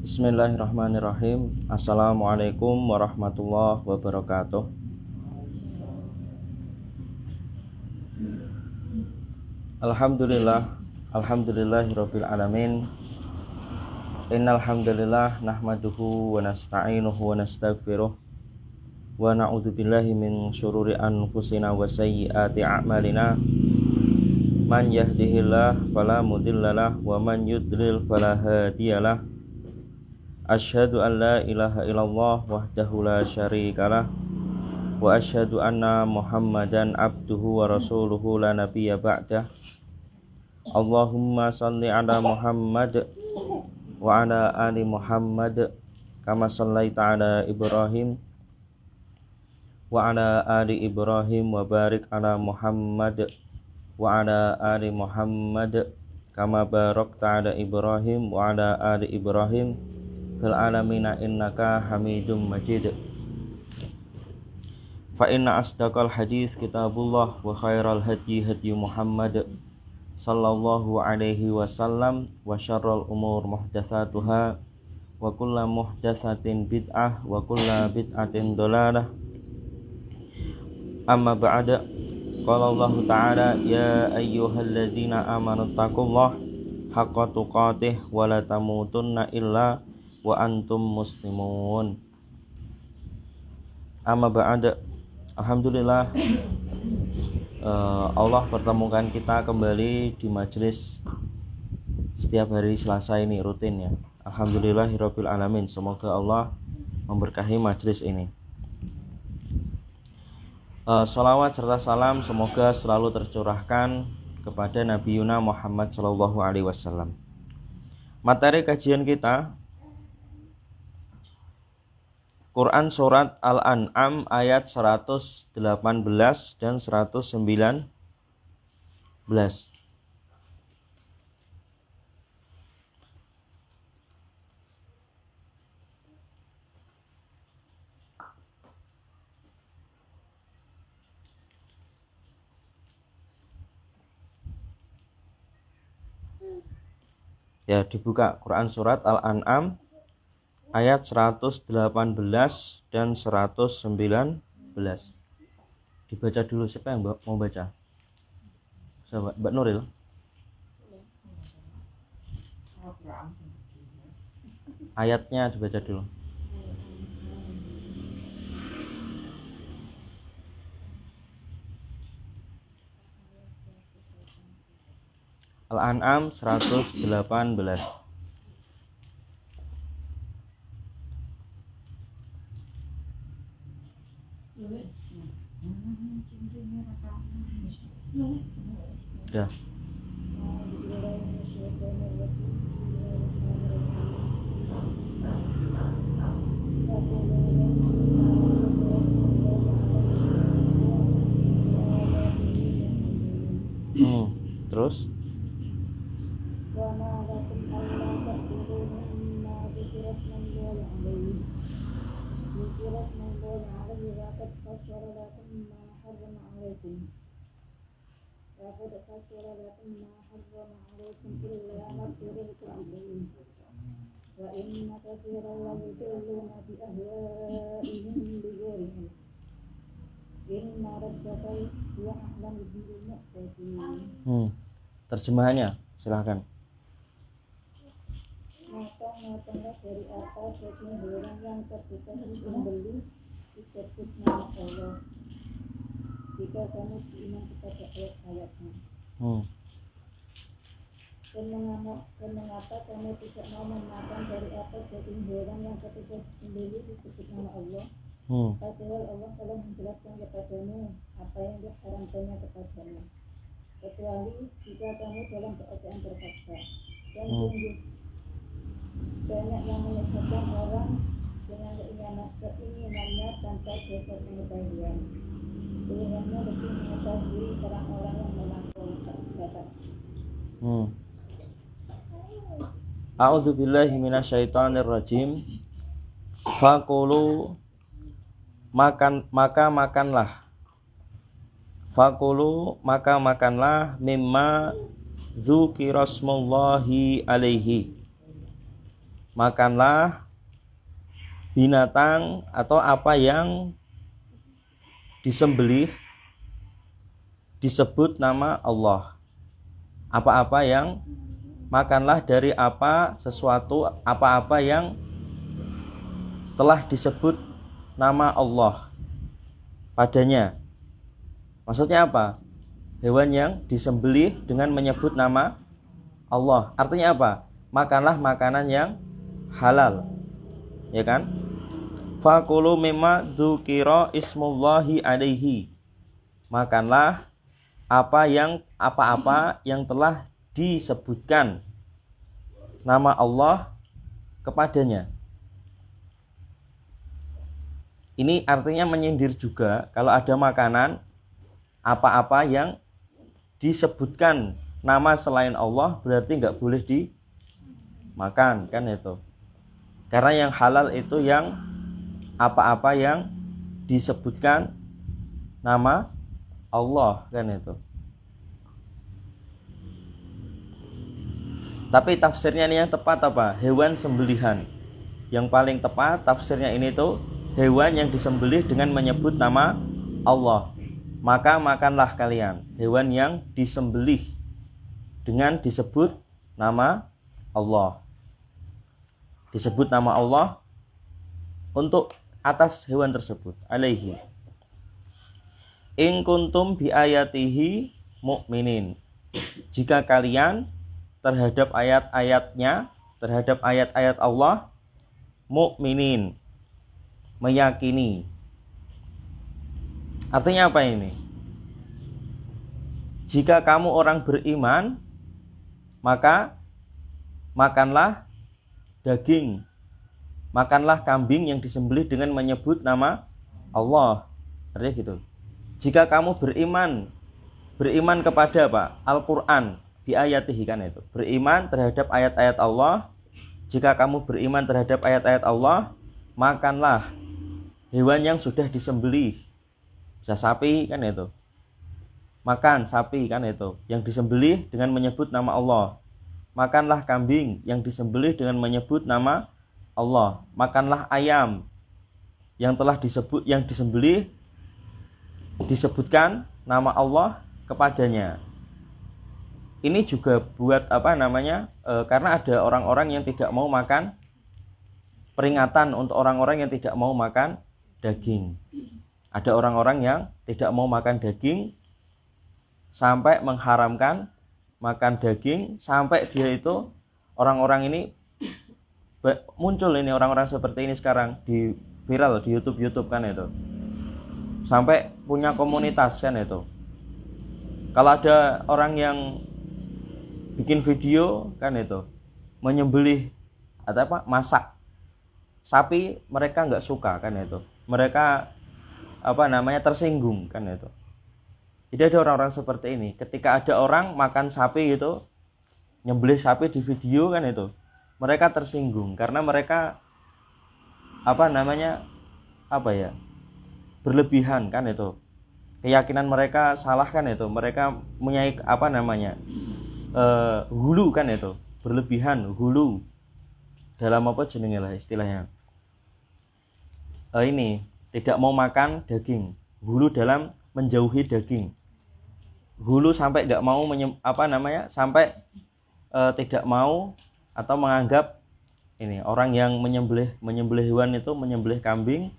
Bismillahirrahmanirrahim. Assalamualaikum warahmatullahi wabarakatuh. Alhamdulillahirabbil alamin. Innal hamdalillah nahmaduhu wa nasta'inuhu wa nastaghfiruh wa na'udzubillahi min syururi anfusina wa sayyiati a'malina. Man yahdihillahu fala mudhillalah wa man yudlil fala hadiyalah. Asyhadu an la ilaha illallah wahdahu la syarikalah wa asyhadu anna Muhammadan abduhu wa rasuluhu la nabiyya ba'dah. Allahumma salli ala Muhammad wa ala ali Muhammad kama sallaita ala Ibrahim wa ala ali Ibrahim wa barik ala Muhammad wa ala ali Muhammad kama barakta ala Ibrahim wa ala ali Ibrahim fil alamina innaka hamidum majid. Fa inna asdaqal hadis kitabullah wa khairal hadi hadi Muhammad sallallahu alaihi wasallam wa syarrul umur muhdatsatuha wa kullu muhdatsatin bid'ah wa kullu bid'atin dhalalah. Amma ba'da. Qala Allah ta'ala ya ayyuhalladzina amanu taqullaha haqqa tuqatih wa la tamutunna illa wa antum muslimun. Amma ba'da. Alhamdulillah, Allah pertemukan kita kembali di majelis setiap hari Selasa ini, rutin ya. Alhamdulillahirabbil alamin. Semoga Allah memberkahi majelis ini. Sholawat serta salam semoga selalu tercurahkan kepada Nabi Yuna Muhammad sallallahu alaihi wasallam. Materi kajian kita Quran Surat Al-An'am ayat 118 dan 119. Ya, dibuka Quran Surat Al-An'am ayat 118 dan 119. Dibaca dulu, siapa yang mau baca? Sahabat Mbak Nuril. Ayatnya dibaca dulu. Al-An'am 118. Ya. Terus terjemahannya silahkan. Maka dari apa daging hewan yang terbuka disembelih disebut nama Allah jika kamu beriman kepada ayat-ayatnya. Dan mengapa kamu tidak mau memakan dari apa daging hewan yang ketika disembelih disebut nama Allah? Padahal Allah telah menjelaskan kepadamu apa yang diharamkannya kepadamu, kecuali jika kamu dalam keadaan terpaksa. Dan sungguh banyak yang menyesatkan orang dengan keinginannya tanpa dasar pengetahuan. Tuhannya lebih mengetahui orang-orang yang melampaui batas. A'udzubillahi minasyaitonirrajim. Fakulu makanlah. Fakulu maka makanlah mimma dzukirasmullahi alaihi, makanlah binatang atau apa yang disembelih disebut nama Allah. Apa-apa yang makanlah dari apa-apa yang telah disebut nama Allah padanya. Maksudnya apa? Hewan yang disembelih dengan menyebut nama Allah. Artinya apa? Makanlah makanan yang halal. Ya kan? Fakulu mimma dzukira ismullahi alaihi. Makanlah apa-apa yang telah disebutkan nama Allah kepadanya. Ini artinya menyindir juga kalau ada makanan apa-apa yang disebutkan nama selain Allah, berarti nggak boleh dimakan, kan itu. Karena yang halal itu yang apa-apa yang disebutkan nama Allah, kan itu. Tapi tafsirnya ini yang tepat apa? Hewan sembelihan. Yang paling tepat tafsirnya ini tuh hewan yang disembelih dengan menyebut nama Allah. Maka makanlah kalian hewan yang disembelih dengan disebut nama Allah. Disebut nama Allah untuk atas hewan tersebut. Alaihi. In kuntum bi ayatihi mu'minin. Jika kalian terhadap ayat-ayatnya, terhadap ayat-ayat Allah mu'minin, meyakini. Artinya apa ini? Jika kamu orang beriman, maka makanlah daging, makanlah kambing yang disembelih dengan menyebut nama Allah. Artinya gitu. Jika kamu beriman kepada apa? Al-Quran, di ayatihi, kan itu. Beriman terhadap ayat-ayat Allah. Jika kamu beriman terhadap ayat-ayat Allah, makanlah hewan yang sudah disembelih. Bisa sapi, kan itu. Makan sapi, kan itu, yang disembelih dengan menyebut nama Allah. Makanlah kambing yang disembelih dengan menyebut nama Allah. Makanlah ayam yang telah disembelih disebutkan nama Allah kepadanya. Ini juga buat karena ada orang-orang yang tidak mau makan, peringatan untuk orang-orang yang tidak mau makan daging. Ada orang-orang yang tidak mau makan daging sampai mengharamkan makan daging, sampai dia itu, orang-orang ini muncul, ini orang-orang seperti ini sekarang di viral di YouTube kan itu. Sampai punya komunitas, kan itu. Kalau ada orang yang bikin video, kan itu, menyembelih atau masak sapi, mereka nggak suka, kan itu. Mereka tersinggung, kan itu. Jadi ada orang-orang seperti ini. Ketika ada orang makan sapi gitu, nyembelih sapi di video, kan itu, mereka tersinggung karena mereka berlebihan, kan itu. Keyakinan mereka salah, kan itu. Mereka punya hulu, kan itu. Berlebihan, hulu. Dalam jenenge lah istilahnya. Ini tidak mau makan daging. Hulu dalam menjauhi daging. Hulu sampai enggak mau sampai tidak mau atau menganggap ini orang yang menyembelih hewan itu, menyembelih kambing,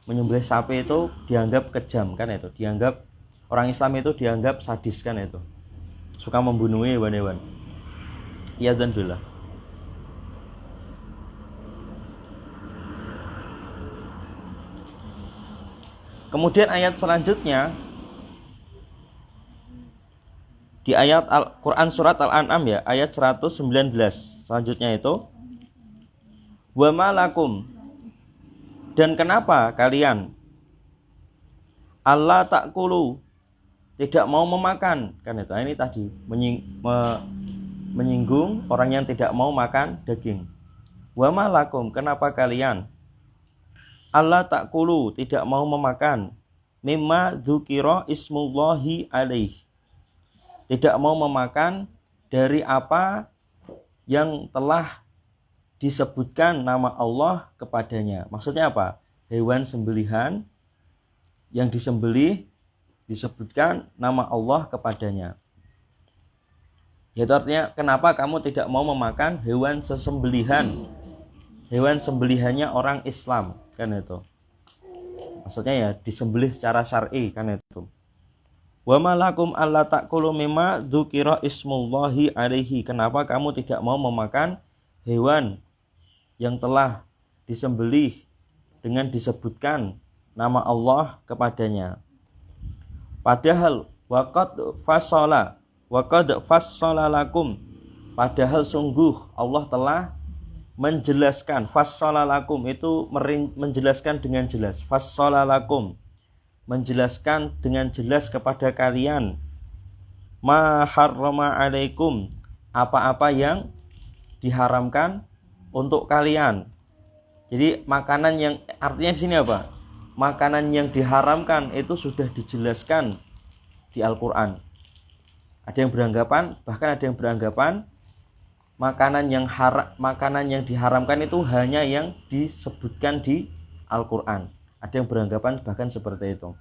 menyembelih sapi itu dianggap kejam, kan itu. Dianggap orang Islam itu dianggap sadis, kan itu. Suka membunuh hewan-hewan. Ya dan billah. Kemudian ayat selanjutnya di ayat Al-Quran surat Al-An'am ya, ayat 119. Selanjutnya itu, wa malakum, dan kenapa kalian Allah ta'kulu, tidak mau memakan, kan itu. Ini tadi menyinggung orang yang tidak mau makan daging. Wa malakum, kenapa kalian Allah ta'kulu, tidak mau memakan mimma dzukira ismullahi alaih, tidak mau memakan dari apa yang telah disebutkan nama Allah kepadanya. Maksudnya apa? Hewan sembelihan yang disembelih disebutkan nama Allah kepadanya. Itu artinya kenapa kamu tidak mau memakan hewan sesembelihan? Hewan sembelihannya orang Islam, kan itu. Maksudnya ya disembelih secara syar'i, kan itu. Wa malakum alla ta'kulu mimma dzukira ismullahi alaihi. Kenapa kamu tidak mau memakan hewan yang telah disembelih dengan disebutkan nama Allah kepadanya? Padahal waqad fassala lakum. Padahal sungguh Allah telah menjelaskan. Fassala lakum itu menjelaskan dengan jelas. Fassala lakum, menjelaskan dengan jelas kepada kalian. Ma harrama alaikum, apa-apa yang diharamkan untuk kalian. Jadi makanan yang, artinya di sini apa? Makanan yang diharamkan itu sudah dijelaskan di Al-Qur'an. Ada yang beranggapan, bahkan ada yang beranggapan makanan yang diharamkan itu hanya yang disebutkan di Al-Qur'an. Ada yang beranggapan bahkan seperti itu.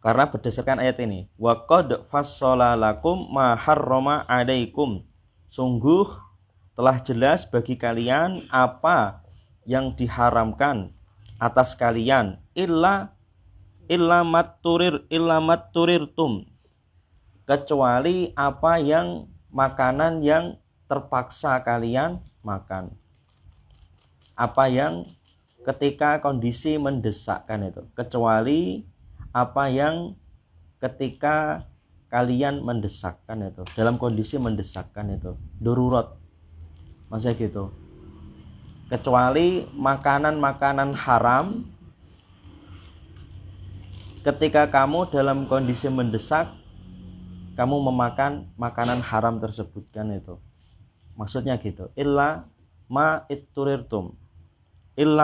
Karena berdasarkan ayat ini, wa qad fassala lakum ma harrama alaikum. Sungguh telah jelas bagi kalian apa yang diharamkan atas kalian, illa matturirtum, kecuali apa yang makanan yang terpaksa kalian makan. Apa yang ketika kondisi mendesakkan itu, kecuali apa yang ketika kalian mendesakkan itu, dalam kondisi mendesakkan itu, darurat, maksudnya gitu. Kecuali makanan-makanan haram, ketika kamu dalam kondisi mendesak, kamu memakan makanan haram tersebut, kan itu. Maksudnya gitu. Illa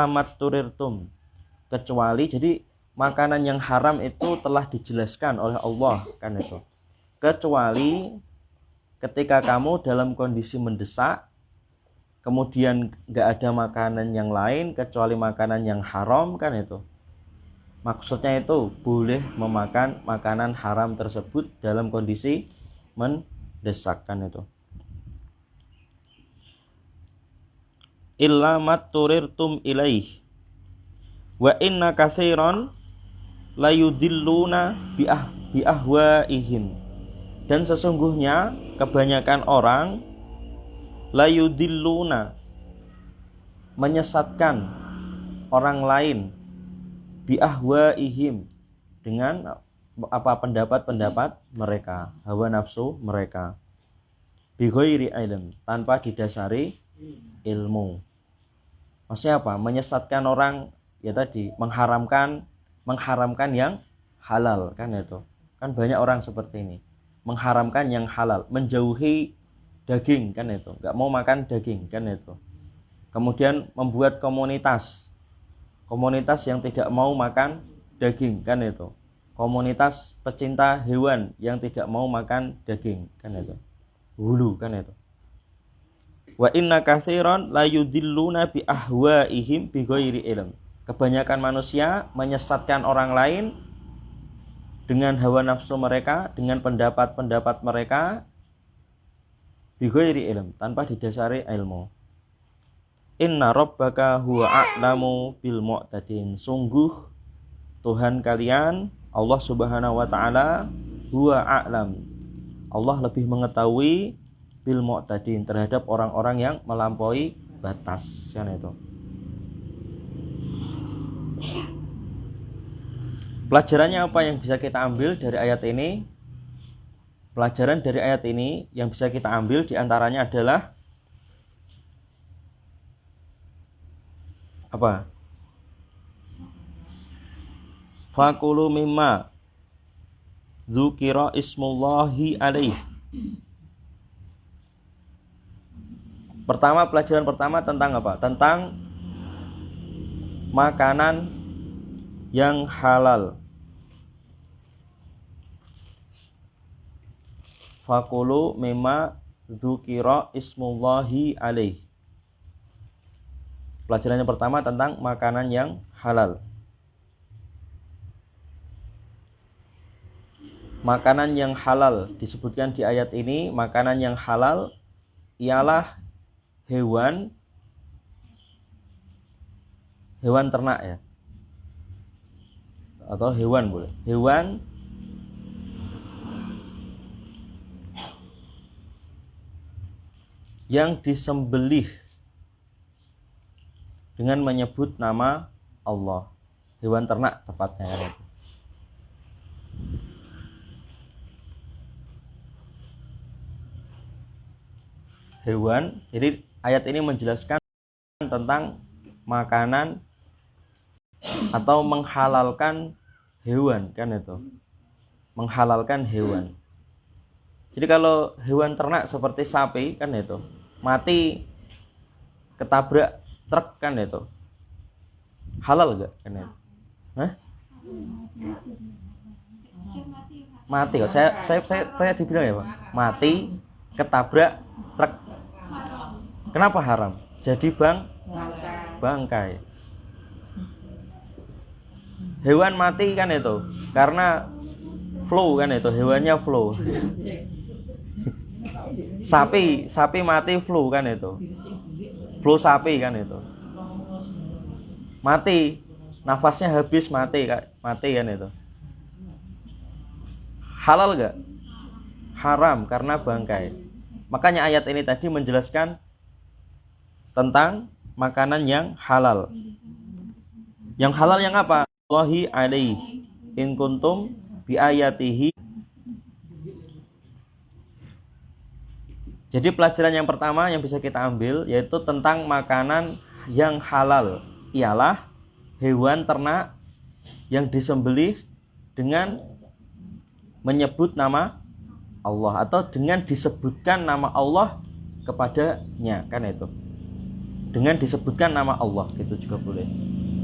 matturirtum, kecuali, jadi makanan yang haram itu telah dijelaskan oleh Allah, kan itu. Kecuali ketika kamu dalam kondisi mendesak, kemudian nggak ada makanan yang lain kecuali makanan yang haram, kan itu. Maksudnya itu boleh memakan makanan haram tersebut dalam kondisi mendesak, kan itu. Illa matturirtum ilaih wa inna katsiran layudilluna bi ahwaihim. Dan sesungguhnya kebanyakan orang layudilluna, menyesatkan orang lain, bi ahwaihim, dengan apa pendapat-pendapat mereka, hawa nafsu mereka, bi ghairi ilm, tanpa didasari ilmu. Maksudnya apa? Menyesatkan orang, ya tadi, mengharamkan yang halal, kan itu. Kan banyak orang seperti ini, mengharamkan yang halal, menjauhi daging, kan itu, nggak mau makan daging, kan itu. Kemudian membuat komunitas yang tidak mau makan daging, kan itu. Komunitas pecinta hewan yang tidak mau makan daging, kan itu. Hulu, kan itu. Wa inna katsiran la yudilluna bi ahwaihim bi ghairi ilm. Kebanyakan manusia menyesatkan orang lain dengan hawa nafsu mereka, dengan pendapat-pendapat mereka, bi ghairi ilm, tanpa didasari ilmu. Inna rabbaka huwa a'lamu bil mu'tadin. Sungguh Tuhan kalian, Allah Subhanahu wa taala, huwa a'lam, Allah lebih mengetahui bil mu'tadin, terhadap orang-orang yang melampaui batas, kan itu. Pelajarannya apa yang bisa kita ambil dari ayat ini? Pelajaran dari ayat ini yang bisa kita ambil diantaranya adalah apa? Fakulu mimma dzukira ismullahi alaih. Pelajaran pertama tentang apa? Tentang makanan yang halal. Fakulu mimma dzukira ismullahi alaih. Pelajaran yang pertama tentang makanan yang halal. Makanan yang halal disebutkan di ayat ini, makanan yang halal ialah hewan ternak ya. Atau hewan boleh. Hewan yang disembelih dengan menyebut nama Allah. Hewan ternak tepatnya ya. Hewan. Jadi ayat ini menjelaskan tentang makanan atau menghalalkan hewan kan itu. Menghalalkan hewan. Jadi kalau hewan ternak seperti sapi kan itu mati ketabrak truk kan itu. Halal enggak kan itu? Hah? Mati kok. Saya dibilang ya, Pak. Mati ketabrak truk. Kenapa haram? Jadi bangkai. Hewan mati kan itu karena flu kan itu, hewannya flu. Sapi mati flu kan itu. Flu sapi kan itu. Mati, nafasnya habis mati kan itu. Halal enggak? Haram karena bangkai. Makanya ayat ini tadi menjelaskan tentang makanan yang halal. Yang halal yang apa? Allahi alaihi in kuntum bi ayatihi. Jadi pelajaran yang pertama yang bisa kita ambil yaitu tentang makanan yang halal ialah hewan ternak yang disembelih dengan menyebut nama Allah atau dengan disebutkan nama Allah kepadanya kan itu. Dengan disebutkan nama Allah gitu juga boleh.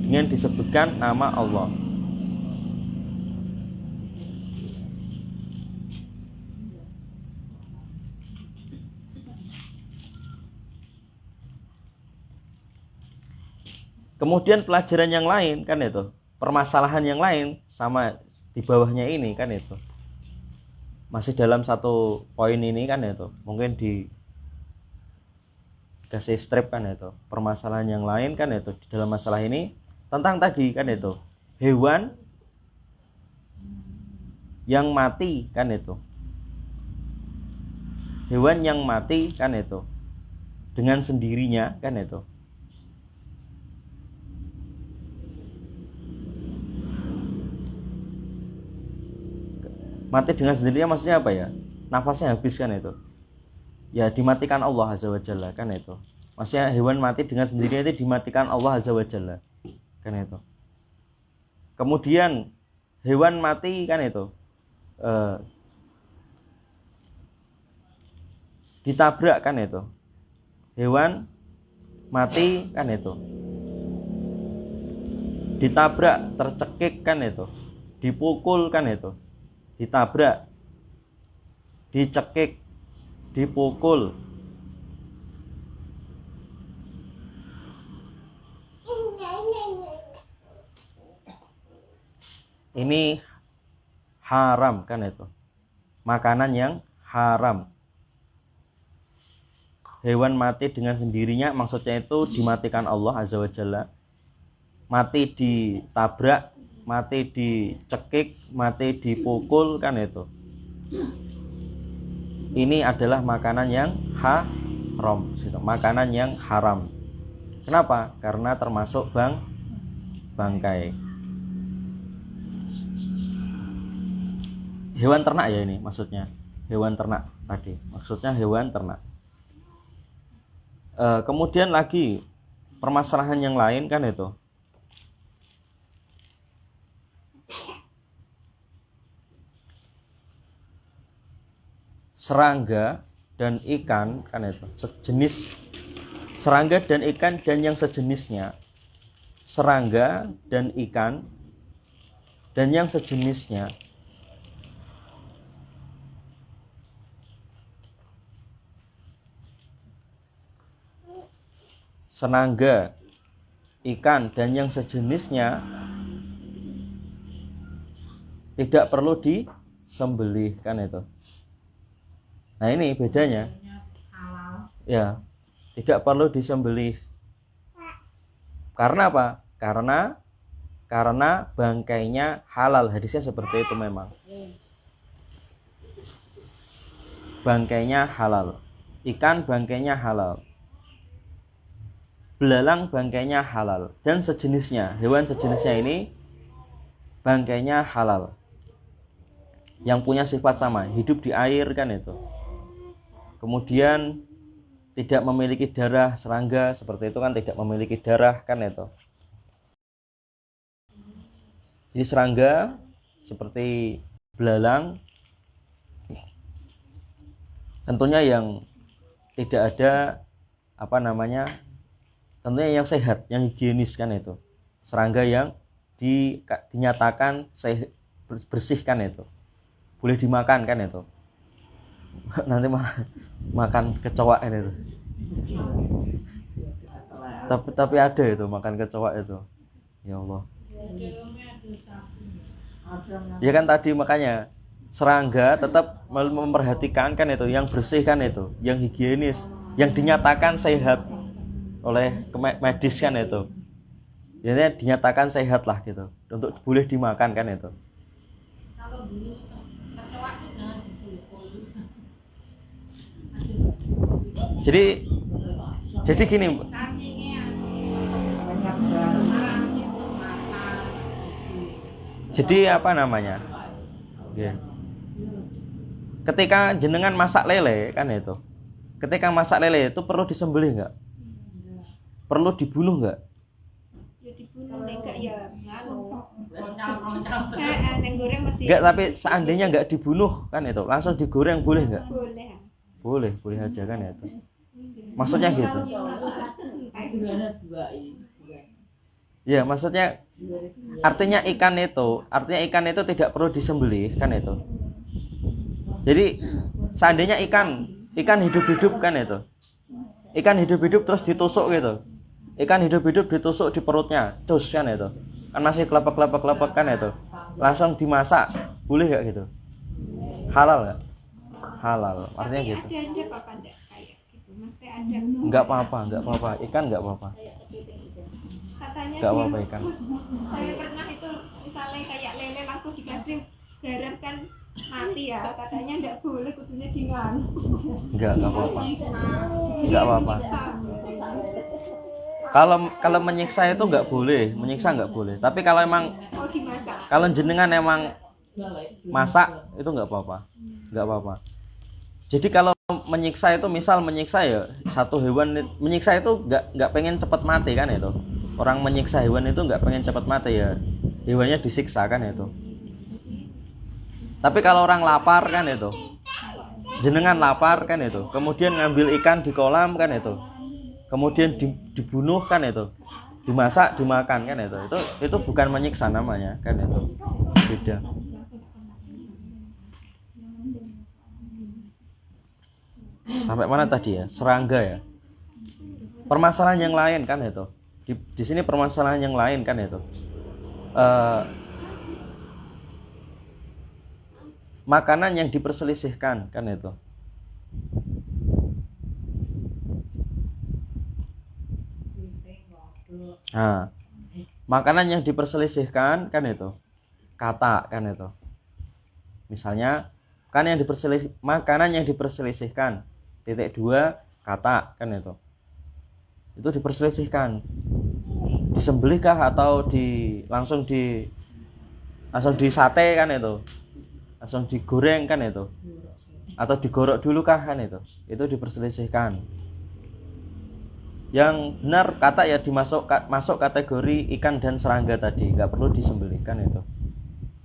Dengan disebutkan nama Allah. Kemudian pelajaran yang lain kan itu, permasalahan yang lain sama di bawahnya ini kan itu. Masih dalam satu poin ini kan itu. Mungkin di kasih strip kan itu. Permasalahan yang lain kan itu di dalam masalah ini tentang tadi kan itu. Hewan yang mati kan itu. Hewan yang mati kan itu. Dengan sendirinya kan itu. Mati dengan sendirinya maksudnya apa ya? Nafasnya habis kan itu. Ya dimatikan Allah Azza wa Jalla kan itu. Maksudnya hewan mati dengan sendirinya itu dimatikan Allah Azza wa Jalla kan itu. Kemudian hewan mati kan itu ditabrak kan itu. Hewan mati kan itu. Ditabrak, tercekik kan itu. Dipukul kan itu. Ditabrak, dicekik, dipukul. Ini haram kan itu. Makanan yang haram. Hewan mati dengan sendirinya maksudnya itu dimatikan Allah Azza wa Jalla. Mati ditabrak, mati dicekik, mati dipukul kan itu. Ini adalah makanan yang haram, makanan yang haram. Kenapa? Karena termasuk bangkai. Hewan ternak ya ini maksudnya. Hewan ternak tadi. Maksudnya hewan ternak. Kemudian lagi permasalahan yang lain kan itu. Serangga dan ikan kan itu sejenis. Serangga dan ikan dan yang sejenisnya. Serangga dan ikan dan yang sejenisnya. Serangga ikan dan yang sejenisnya tidak perlu disembelih kan itu. Nah ini bedanya. Ya, tidak perlu disembelih. Karena apa? Karena bangkainya halal. Hadisnya seperti itu memang. Bangkainya halal. Ikan bangkainya halal. Belalang bangkainya halal dan sejenisnya, hewan sejenisnya ini bangkainya halal. Yang punya sifat sama, hidup di air kan itu. Kemudian tidak memiliki darah, serangga seperti itu kan tidak memiliki darah kan itu. Jadi serangga seperti belalang tentunya yang tidak ada tentunya yang sehat, yang higienis kan itu. Serangga yang dinyatakan bersih kan itu. Boleh dimakan kan itu. Nanti makan kecoa itu. Tapi ada itu makan kecoa itu. Ya Allah. Ya kan tadi makanya serangga tetap memperhatikan kan itu, yang bersih kan itu, yang higienis, yang dinyatakan sehat oleh medis kan itu. Jadi dinyatakan sehat lah gitu, untuk boleh dimakan kan itu. Jadi gini, jadi apa namanya? Yeah. Ketika jenengan masak lele kan itu. Ketika masak lele itu perlu disembelih enggak? Perlu dibunuh enggak? Ya dibunuh enggak ya. Enggak, tapi seandainya enggak dibunuh kan itu, langsung digoreng boleh enggak? Boleh. Boleh aja kan itu. Maksudnya gitu. Ya, maksudnya artinya ikan itu tidak perlu disembelih kan itu. Jadi seandainya ikan hidup-hidup kan itu. Ikan hidup-hidup terus ditusuk gitu. Ikan hidup-hidup ditusuk di perutnya, terus kan itu. Kan masih kelepek kan itu. Langsung dimasak, boleh enggak gitu? Halal enggak? Halal. Artinya gitu. Enggak apa-apa. Ikan enggak apa-apa. Katanya enggak apa-apa ikan. Saya pernah itu misalnya kayak lele langsung dikasih garam kan mati ya. Katanya enggak boleh, kudunya dilan. Enggak apa-apa. Enggak apa-apa. Kalau menyiksa itu enggak boleh, Tapi kalau emang kalau jenengan emang masak itu enggak apa-apa. Jadi kalau menyiksa itu ya satu hewan menyiksa itu enggak pengen cepat mati kan itu. Orang menyiksa hewan itu enggak pengen cepat mati ya. Hewannya disiksa kan itu. Tapi kalau orang lapar kan itu. Jenengan lapar kan itu. Kemudian ngambil ikan di kolam kan itu. Kemudian dibunuh kan itu, dimasak, dimakan kan itu bukan menyiksa namanya kan itu, beda. Sampai mana tadi ya? Serangga ya. Permasalahan yang lain kan itu. Di sini permasalahan yang lain kan itu. Makanan yang diperselisihkan kan itu. Nah, makanan yang diperselisihkan kan itu kata kan itu. Misalnya kan makanan yang diperselisihkan titik 2 kata kan itu diperselisihkan. Disembelihkah atau langsung di sate kan itu. Langsung digoreng kan itu. Atau digorok dulu kah kan itu diperselisihkan. Yang benar kata ya masuk kategori ikan dan serangga tadi, nggak perlu disembelihkan itu.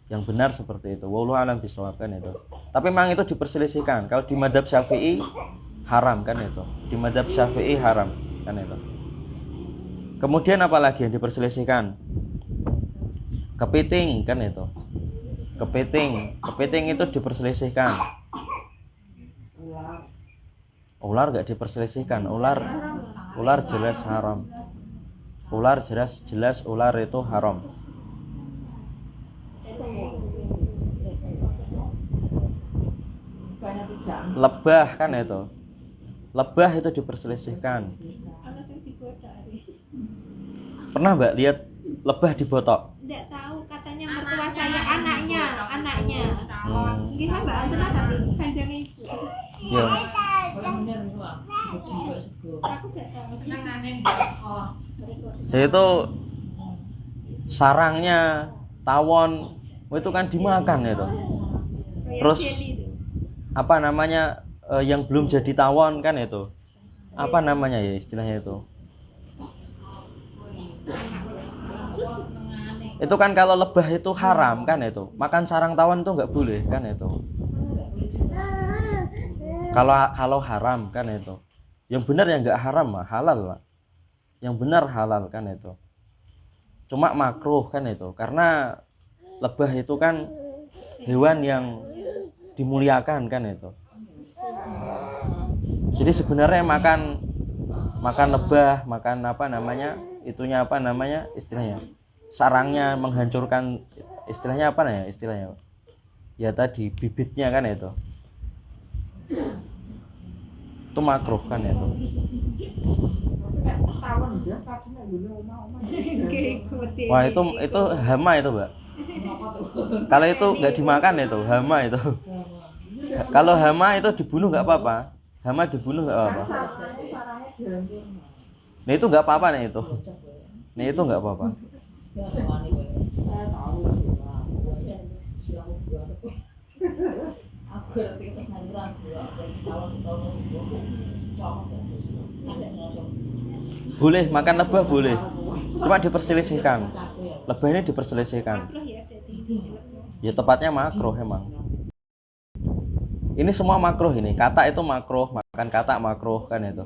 Yang benar seperti itu. Wallahu a'lam bishawab kan itu. Tapi memang itu diperselisihkan. Kalau di mazhab Syafi'i haram kan itu. Di mazhab Syafi'i haram kan itu. Kemudian apa lagi yang diperselisihkan? Kepiting kan itu. Kepiting itu diperselisihkan. Ular enggak diperselisihkan. Ular jelas haram. Ular jelas ular itu haram. Lebah kan itu. Lebah itu diperselisihkan. Pernah Mbak lihat lebah dibotok? Tidak tahu, katanya mertua saya anaknya. Gimana Mbak Antena tapi panjang itu. Ya. Aku tidak tahu. Jadi itu sarangnya tawon itu kan dimakan itu. Terus apa namanya yang belum jadi tawon kan itu. Apa namanya ya istilahnya itu? Itu kan kalau lebah itu haram kan itu. Makan sarang tawon itu nggak boleh kan itu. Kalau haram kan itu. Yang benar yang nggak haram mah halal lah. Yang benar halal kan itu. Cuma makruh kan itu. Karena lebah itu kan hewan yang dimuliakan kan itu. Jadi sebenarnya makan lebah, makan apa namanya? Itunya apa namanya? Istilahnya sarangnya menghancurkan, istilahnya apa ya? Istilahnya ya tadi bibitnya kan itu. Itu makruh kan itu. Wah itu hama itu Mbak. Kalau itu nggak dimakan itu hama itu. Kalau hama itu dibunuh nggak apa-apa. Hama dibunuh nggak apa-apa. Nah itu nggak apa-apa nih itu. Nah itu nggak apa-apa. Boleh makan lebah boleh. Cuma diperselisihkan. Lebah ini diperselisihkan. Ya tepatnya makruh emang. Ini semua makruh ini. Katak itu makruh, makan katak makruh kan itu.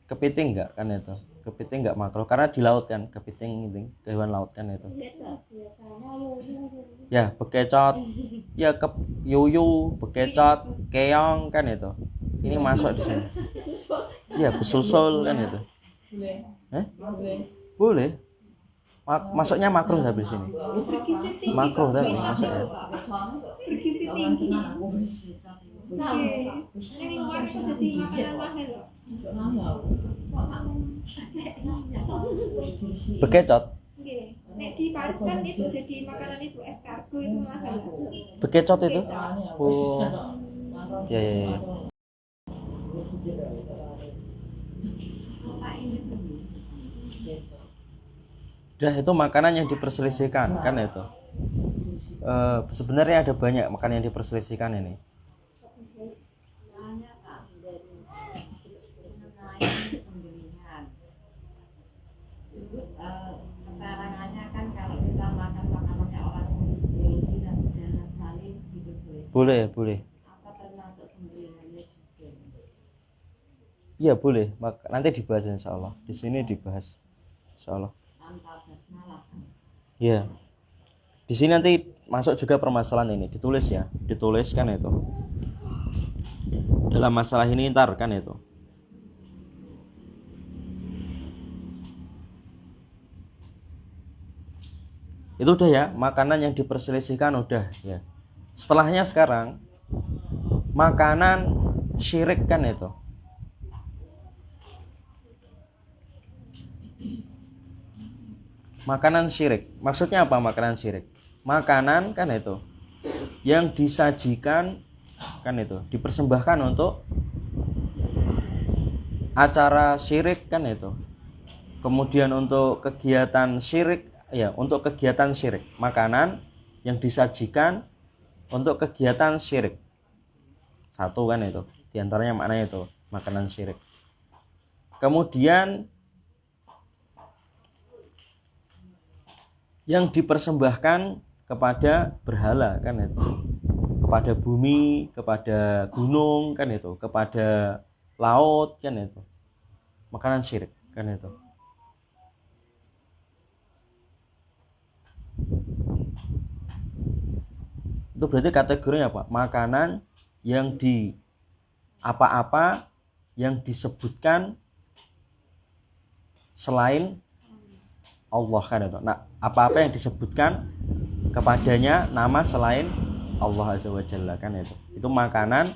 Kepiting enggak kan itu. Kepiting enggak makruh karena di laut kan. Kepiting itu hewan laut kan itu. Ya, bekecot. Ya yuyu, bekecot, keong kan itu. Ini masuk di sini. Ya, besul-sul kan itu. Boleh. Masuknya makruh tapi di sini. Makruh tapi masuknya. Bekecot. Nek di Parcen itu jadi makanan itu escargot itu mahal. Bekecot itu? Oh. Ya. Udah itu makanan yang diperselisihkan kan itu. Sebenarnya ada banyak makanan yang diperselisihkan ini. Keterangannya kan kalau kita makan makanannya orang Yahudi dan Nasrani gitu boleh. Apa termasuk sembelihannya juga? Iya boleh. Nanti dibahas insya Allah. Di sini dibahas insya Allah. Tanpa basmalah. Iya. Di sini nanti masuk juga permasalahan ini. Ditulis ya. Ditulis kan itu. Dalam masalah ini ntar kan itu. Itu udah ya, makanan yang diperselisihkan udah ya. Setelahnya sekarang makanan syirik kan itu. Makanan syirik. Maksudnya apa makanan syirik? Makanan kan itu yang disajikan kan itu, dipersembahkan untuk acara syirik kan itu. Kemudian untuk kegiatan syirik ya, untuk kegiatan syirik, makanan yang disajikan untuk kegiatan syirik. Satu kan itu, diantaranya maknanya itu, makanan syirik. Kemudian yang dipersembahkan kepada berhala kan itu, kepada bumi, kepada gunung kan itu, kepada laut kan itu, makanan syirik kan itu. Itu berarti kategorinya apa? Makanan yang di apa-apa yang disebutkan selain Allah kan itu. Nah, apa-apa yang disebutkan kepadanya nama selain Allah Azza wa Jalla kan itu. Itu makanan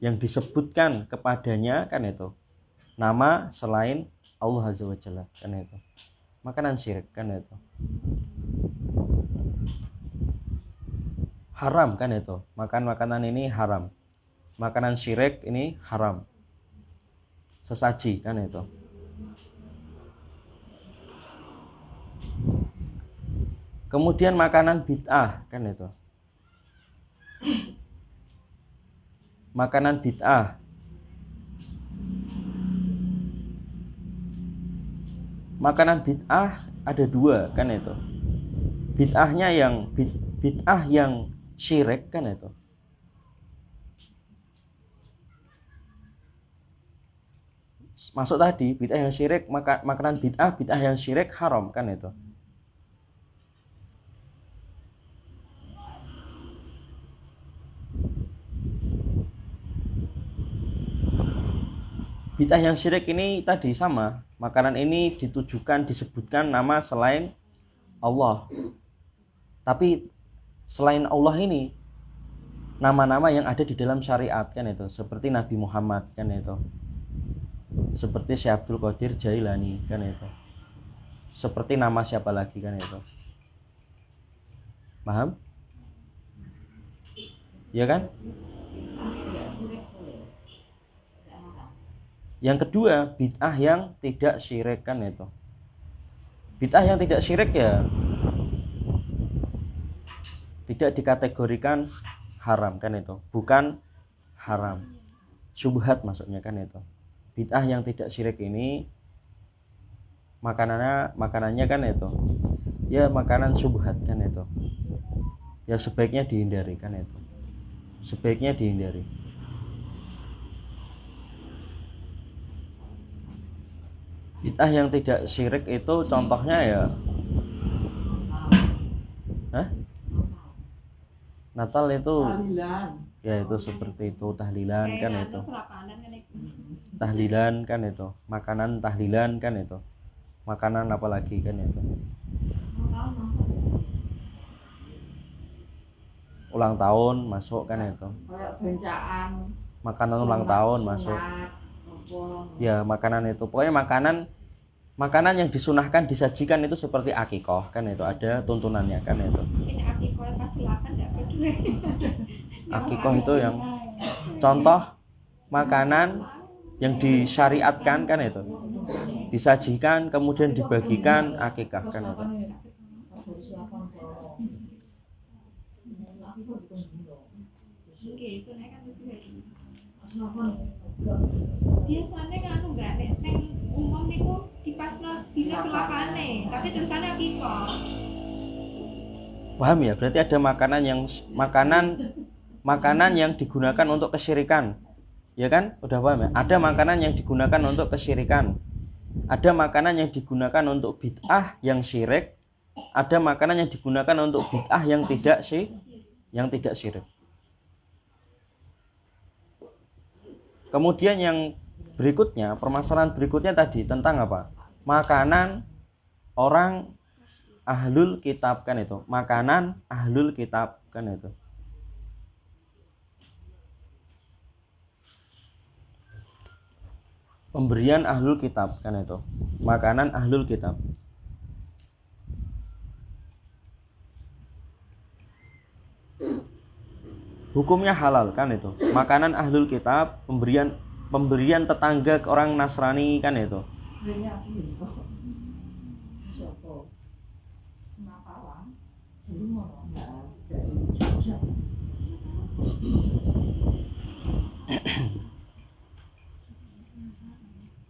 yang disebutkan kepadanya kan itu. Nama selain Allah Azza wa Jalla kan itu. Makanan syirik kan itu. Haram kan itu. Makan makanan ini haram. Makanan syirik ini haram. Sesaji kan itu. Kemudian makanan bid'ah kan itu. Makanan bid'ah. Makanan bid'ah ada dua kan itu. Bid'ah yang syirik kan itu. Masuk tadi bid'ah yang syirik, makanan bid'ah yang syirik haram kan itu. Bid'ah yang syirik ini tadi sama, makanan ini disebutkan nama selain Allah. Tapi selain Allah ini nama-nama yang ada di dalam syariat kan itu, seperti Nabi Muhammad kan itu. Seperti Syekh Abdul Qadir Jailani kan itu. Seperti nama siapa lagi kan itu. Paham? Ya kan? Yang kedua, bid'ah yang tidak syirik kan itu. Bid'ah yang tidak syirik ya tidak dikategorikan haram kan itu. Bukan haram. Syubhat maksudnya kan itu. Bid'ah yang tidak syirik ini makanannya kan itu. Ya makanan syubhat kan itu. Ya sebaiknya dihindari kan itu. Sebaiknya dihindari. Bid'ah yang tidak syirik itu contohnya ya Natal itu tahlilan. Ya itu seperti itu tahlilan kan itu. Tahlilan kan itu. Makanan tahlilan kan itu. Makanan apa lagi kan itu. Ulang tahun masuk kan itu. Makanan ulang tahun masuk. Ya makanan itu. Pokoknya makanan yang disunahkan disajikan itu seperti akikoh kan itu, ada tuntunannya kan itu. Akikoh itu yang contoh makanan yang disyariatkan kan itu, disajikan kemudian dibagikan akikah kan itu. Biasanya kan enggak nek umum niku dipasno dina selakane, tapi tulisannya akikah. Paham ya? Berarti ada makanan yang digunakan untuk kesyirikan. Ya kan? Udah paham ya? Ada makanan yang digunakan untuk kesyirikan. Ada makanan yang digunakan untuk bid'ah yang syirik. Ada makanan yang digunakan untuk bid'ah yang tidak syirik. Kemudian yang berikutnya, permasalahan berikutnya tadi tentang apa? Makanan orang ahlul kitab kan itu. Makanan ahlul kitab kan itu. Pemberian ahlul kitab kan itu. Makanan ahlul kitab. Hukumnya halal kan itu. Makanan ahlul kitab, pemberian tetangga ke orang Nasrani kan itu.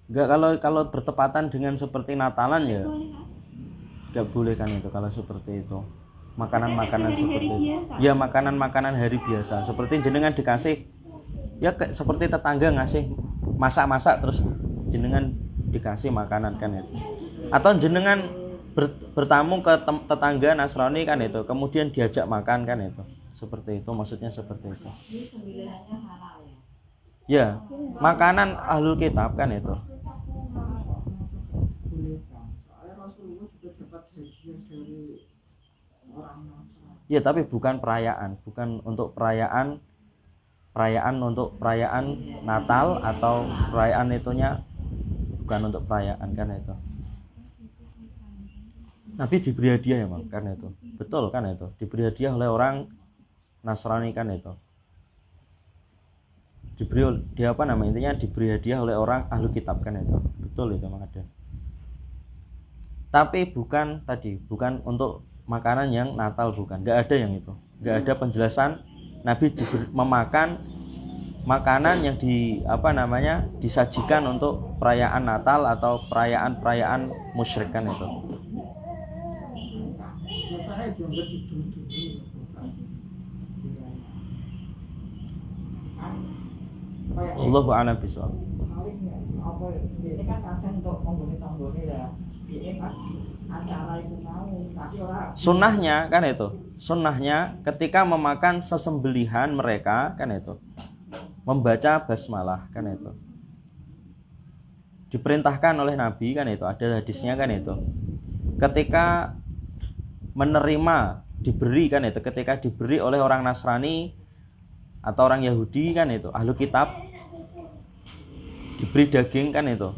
Enggak, kalau bertepatan dengan seperti Natalan ya enggak boleh kan itu kalau seperti itu. Makanan-makanan seperti itu. Ya makanan-makanan hari biasa. Seperti jenengan dikasih ya seperti tetangga ngasih masak-masak terus jenengan dikasih makanan kan itu. Atau jenengan bertamu ke tetangga Nasrani kan itu, kemudian diajak makan kan itu. Seperti itu maksudnya seperti itu. Ya, makanan ahlul kitab kan itu. Ya, tapi bukan perayaan, bukan untuk perayaan Natal atau perayaan itunya, bukan untuk perayaan kan itu. Nabi diberi hadiah ya, Bang, kan itu. Betul kan itu. Diberi hadiah oleh orang Nasrani kan itu. Intinya diberi hadiah oleh orang ahlu kitab kan itu. Betul itu, Bang, ada. Tapi bukan untuk makanan yang Natal, bukan. Enggak ada yang itu. Enggak ada penjelasan Nabi memakan makanan yang disajikan untuk perayaan Natal atau perayaan musyrik kan itu. Allahu a'lam bishawab. Ini kan kadang untuk mengguni ya. Ini pas acara itu mau, tapi orang sunnahnya kan itu. Sunnahnya ketika memakan sesembelihan mereka kan itu, membaca basmalah kan itu. Diperintahkan oleh Nabi kan itu, ada hadisnya kan itu. Ketika menerima, diberi kan itu, ketika diberi oleh orang Nasrani atau orang Yahudi kan itu, ahlu kitab, diberi daging kan itu,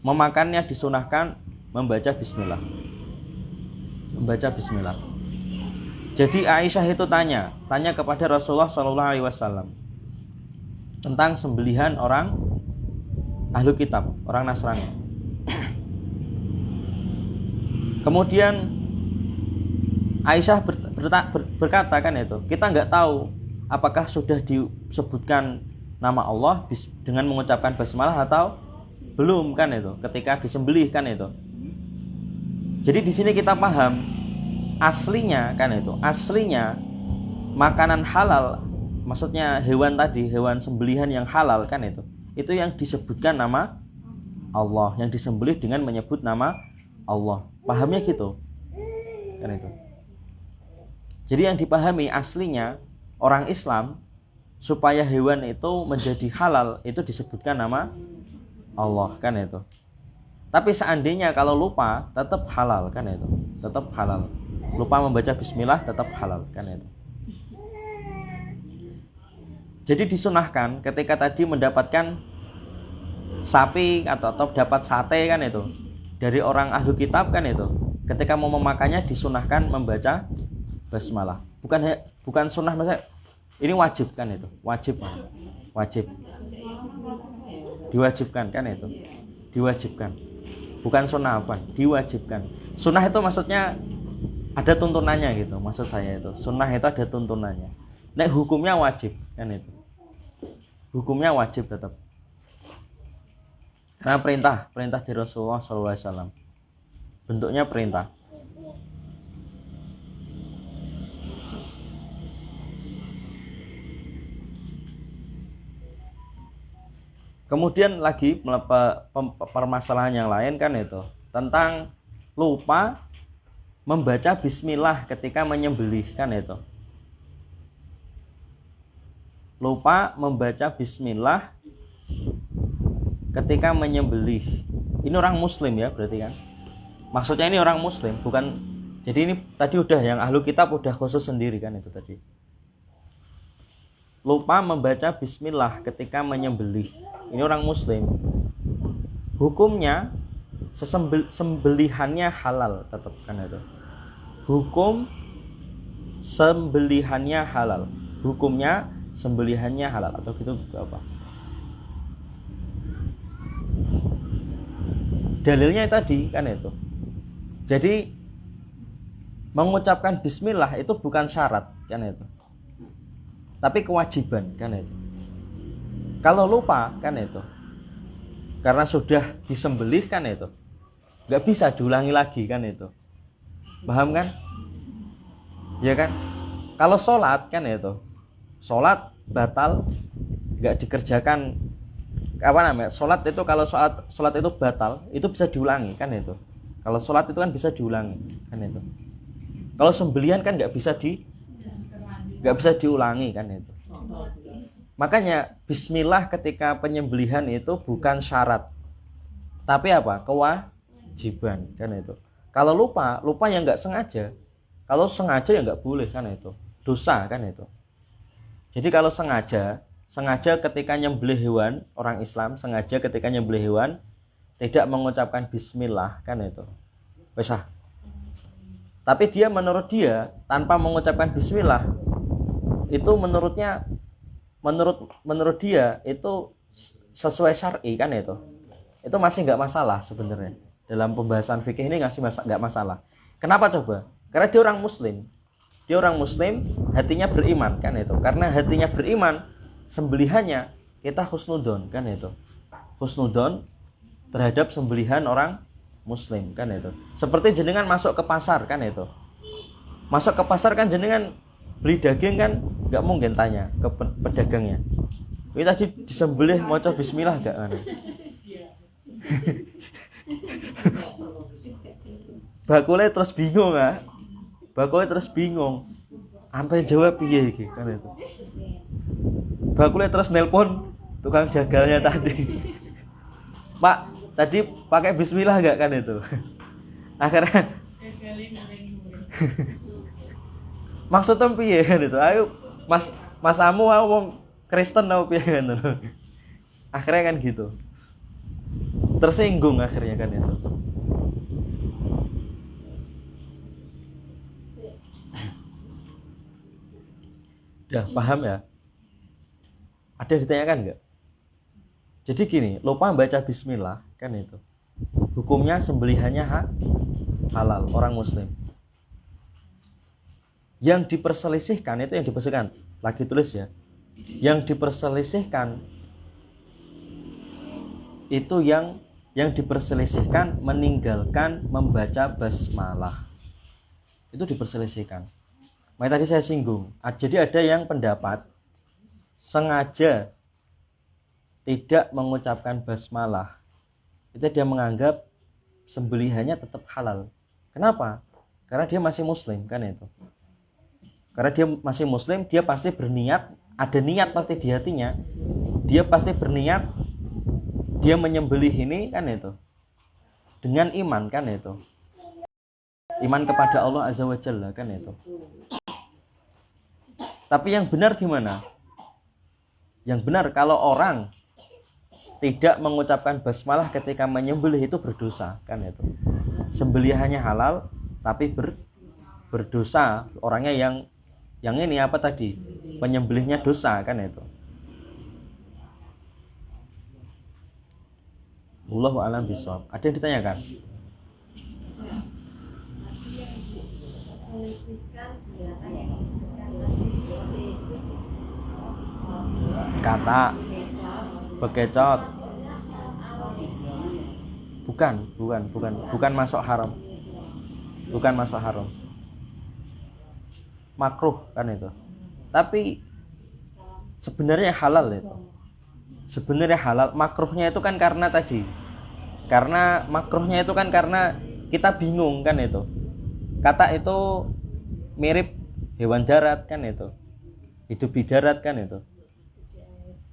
memakannya disunahkan membaca bismillah. Jadi Aisyah itu tanya kepada Rasulullah SAW tentang sembelihan orang ahlu kitab, orang Nasrani. Kemudian Aisyah berkata kan itu, kita nggak tahu apakah sudah disebutkan nama Allah dengan mengucapkan basmalah atau belum kan itu, ketika disembelih kan itu. Jadi di sini kita paham aslinya kan itu, aslinya makanan halal, maksudnya hewan sembelihan yang halal kan itu yang disebutkan nama Allah, yang disembelih dengan menyebut nama Allah. Pahamnya gitu kan itu. Jadi yang dipahami aslinya orang Islam, supaya hewan itu menjadi halal itu disebutkan nama Allah kan itu. Tapi seandainya kalau lupa tetap halal kan itu, tetap halal. Lupa membaca bismillah tetap halal kan itu. Jadi disunahkan ketika tadi mendapatkan sapi atau dapat sate kan itu dari orang ahlu kitab kan itu, ketika mau memakannya disunahkan membaca basmalah. Bukan sunnah, maksudnya ini wajib kan itu, wajib diwajibkan kan itu, diwajibkan, bukan sunnah, diwajibkan. Sunnah itu maksudnya ada tuntunannya gitu, maksud saya itu sunnah itu ada tuntunannya. Nek hukumnya wajib kan itu, hukumnya wajib tetap, karena perintah dari Rasulullah SAW, bentuknya perintah. Kemudian lagi permasalahan yang lain kan itu tentang lupa membaca bismillah ketika menyembelih kan itu. Lupa membaca bismillah ketika menyembelih. Ini orang muslim ya berarti kan. Maksudnya ini orang muslim, bukan. Jadi ini tadi udah yang ahlu kitab udah khusus sendiri kan itu tadi. Lupa membaca bismillah ketika menyembelih. Ini orang muslim. Hukumnya sembelihannya halal tetap kan itu. Hukum sembelihannya halal. Hukumnya sembelihannya halal atau gitu apa? Dalilnya tadi kan itu. Jadi mengucapkan bismillah itu bukan syarat kan itu, tapi kewajiban kan itu. Kalau lupa kan itu, karena sudah disembelih kan itu, nggak bisa diulangi lagi kan itu. Paham kan? Ya kan? Kalau sholat kan itu, sholat batal, nggak dikerjakan. Sholat itu kalau sholat itu batal, itu bisa diulangi kan itu. Kalau sholat itu kan bisa diulangi kan itu. Kalau sembelihan kan nggak bisa diulangi kan itu. Makanya bismillah ketika penyembelihan itu bukan syarat, tapi apa? Kewajiban, kan itu. Kalau lupa yang nggak sengaja. Kalau sengaja ya nggak boleh, kan itu. Dosa, kan itu. Jadi kalau sengaja ketika nyembelih hewan, orang Islam sengaja ketika nyembelih hewan tidak mengucapkan bismillah, kan itu. Besah. Tapi menurut dia tanpa mengucapkan bismillah itu menurut dia itu sesuai syar'i, kan itu. Itu masih nggak masalah sebenarnya. Dalam pembahasan fikih ini nggak masalah. Kenapa coba? Karena dia orang muslim. Dia orang muslim, hatinya beriman, kan itu. Karena hatinya beriman, sembelihannya kita husnudon, kan itu. Husnudon terhadap sembelihan orang muslim, kan itu. Seperti jenengan masuk ke pasar, kan itu. Masuk ke pasar kan jenengan beli daging kan nggak mungkin tanya ke pedagangnya. Ini tadi disembelih maca bismillah enggak kan? Bakule terus bingung ah. Sampai jawab piye iki, kan itu. Bakule terus nelpon tukang jagalnya tadi. Pak, tadi pakai bismillah enggak, kan itu. Akhirnya maksudnya piye, kan itu. Ayo masamu wong Kristen apa piye, kan itu. Akhirnya kan gitu. Tersinggung akhirnya, kan itu. Udah paham ya? Ada yang ditanyakan enggak? Jadi gini, lupa baca bismillah, kan itu. Hukumnya sembelihannya halal, orang muslim. Yang diperselisihkan itu yang diperselisihkan. Lagi tulis ya. Yang diperselisihkan itu yang diperselisihkan meninggalkan membaca basmalah. Itu diperselisihkan. Makanya tadi saya singgung. Jadi ada yang pendapat sengaja tidak mengucapkan basmalah. Itu dia menganggap sembelihannya tetap halal. Kenapa? Karena dia masih muslim, kan itu. Karena dia masih muslim, dia pasti berniat, ada niat pasti di hatinya. Dia pasti berniat dia menyembelih ini, kan itu. Dengan iman, kan itu. Iman kepada Allah Azza wa Jalla, kan itu. Tapi yang benar gimana? Yang benar kalau orang tidak mengucapkan basmalah ketika menyembelih itu berdosa, kan itu. Sembelihannya halal tapi berdosa. Orangnya yang ini apa tadi? Penyembelihnya dosa, kan itu. Wallahu a'lam bishawab. Ada yang ditanyakan? Kata bekecot. Bukan masuk haram. Bukan masuk haram. Makruh, kan itu. Tapi sebenarnya halal itu. Sebenarnya halal. Makruhnya itu kan karena tadi. Karena makruhnya itu kan karena kita bingung, kan itu. Kata itu mirip hewan darat, kan itu. Hidup di darat, kan itu.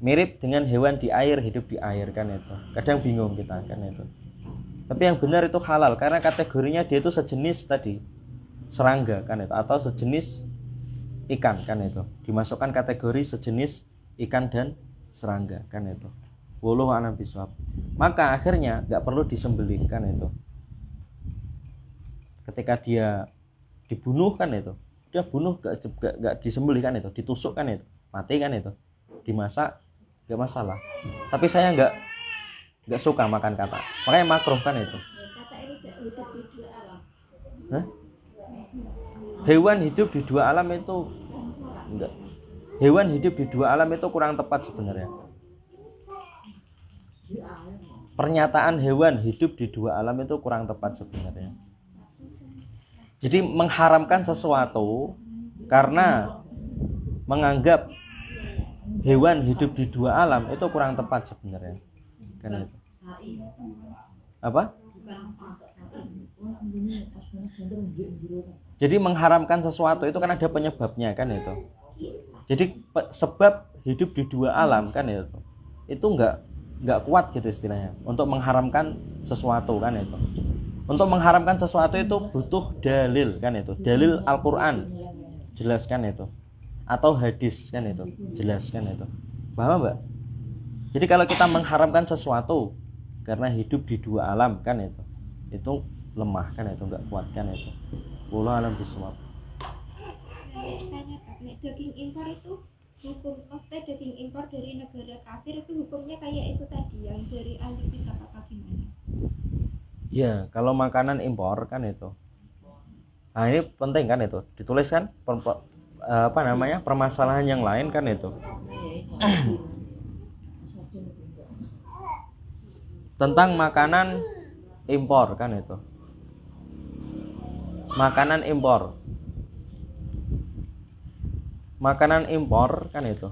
Mirip dengan hewan di air, hidup di air, kan itu. Kadang bingung kita, kan itu. Tapi yang benar itu halal karena kategorinya dia itu sejenis tadi serangga, kan itu, atau sejenis ikan, kan itu. Dimasukkan kategori sejenis ikan dan serangga, kan itu. Wallahu a'lam bishawab. Maka akhirnya enggak perlu disembelih, kan itu. Ketika dia dibunuh, kan itu. Dia bunuh enggak disembelih, kan itu. Ditusuk, kan itu. Mati, kan itu. Dimasak enggak masalah. Tapi saya enggak suka makan kata. Makanya makruh, kan itu. Hah? Hewan hidup di dua alam itu enggak. Hewan hidup di dua alam itu kurang tepat sebenarnya. Pernyataan hewan hidup di dua alam itu kurang tepat sebenarnya. Jadi mengharamkan sesuatu karena menganggap hewan hidup di dua alam itu kurang tepat sebenarnya. Kan itu. Apa? Jadi mengharamkan sesuatu itu kan ada penyebabnya, kan itu. Jadi sebab hidup di dua alam kan itu nggak kuat gitu istilahnya untuk mengharamkan sesuatu kan itu. Untuk mengharamkan sesuatu itu butuh dalil kan itu, dalil Al-Quran jelaskan itu, atau hadis kan itu jelaskan itu. Paham Mbak? Jadi kalau kita mengharamkan sesuatu karena hidup di dua alam kan itu lemah kan itu, nggak kuat kan itu. Wallahu alam bishawab. Daging impor itu hukum, maksudnya daging impor dari negara kafir itu hukumnya kayak itu tadi yang dari ahli kitab apa gimana? Ya, kalau makanan impor kan itu. Nah, ini penting kan itu. Ditulis kan permasalahan yang lain kan itu. Tentang makanan impor kan itu. Makanan impor. Makanan impor kan itu.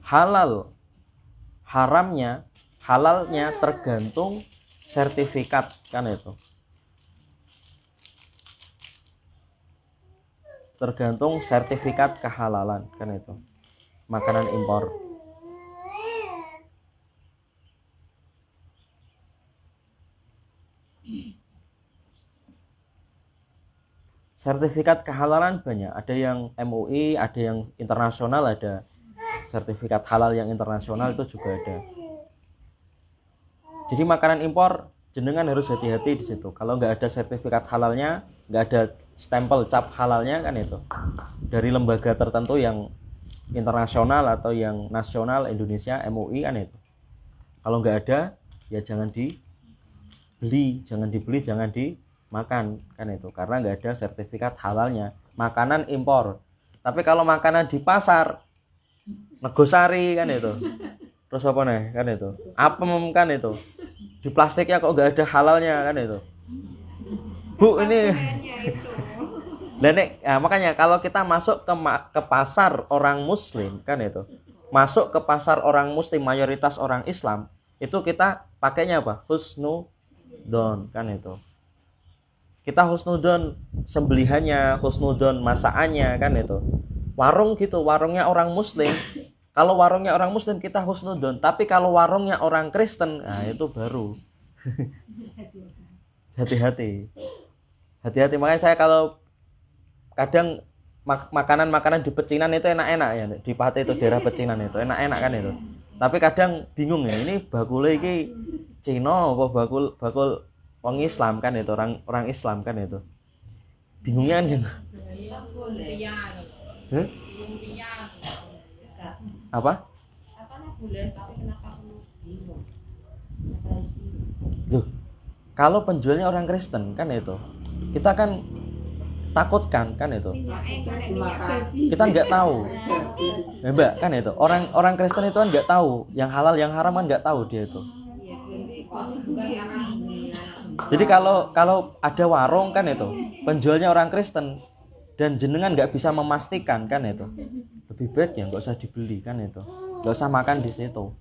Halal, haramnya, halalnya tergantung sertifikat kan itu. Tergantung sertifikat kehalalan kan itu. Makanan impor. Sertifikat kehalalan banyak, ada yang MUI, ada yang internasional, ada sertifikat halal yang internasional itu juga ada. Jadi makanan impor jenengan harus hati-hati di situ. Kalau nggak ada sertifikat halalnya, nggak ada stempel cap halalnya kan itu dari lembaga tertentu yang internasional atau yang nasional Indonesia MUI kan itu. Kalau nggak ada ya jangan dibeli, jangan dimakan kan itu, karena nggak ada sertifikat halalnya. Makanan impor. Tapi kalau makanan di pasar Negosari kan itu, terus apa nih kan itu, apem kan itu, di plastiknya kok nggak ada halalnya kan itu. Bu ini nah, makanya kalau kita masuk ke pasar orang muslim kan itu, masuk ke pasar orang muslim mayoritas orang Islam, itu kita pakainya apa? Husnudon kan itu. Kita husnudon sembelihannya, husnudon masakannya kan itu. Warung gitu, warungnya orang muslim. Kalau warungnya orang muslim kita husnudon, tapi kalau warungnya orang Kristen, nah itu baru. Hati-hati. Hati-hati, makanya saya kalau kadang makanan-makanan di pecinan itu enak-enak ya, di Pate itu daerah pecinan itu enak-enak kan itu. Tapi kadang bingung ya, ini bakule iki Cina apa bakul orang Islam kan itu, orang Islam kan itu. Bingungnya kan gitu. Apa? Loh, kalau penjualnya orang Kristen kan itu, kita kan takutkan kan itu. Kita nggak tahu, ya, Mbak kan itu. Orang Kristen itu kan nggak tahu yang halal yang haram kan nggak tahu dia itu. Jadi kalau ada warung kan itu, penjualnya orang Kristen dan jenengan nggak bisa memastikan kan itu, lebih baik ya nggak usah dibeli kan itu, nggak usah makan di situ.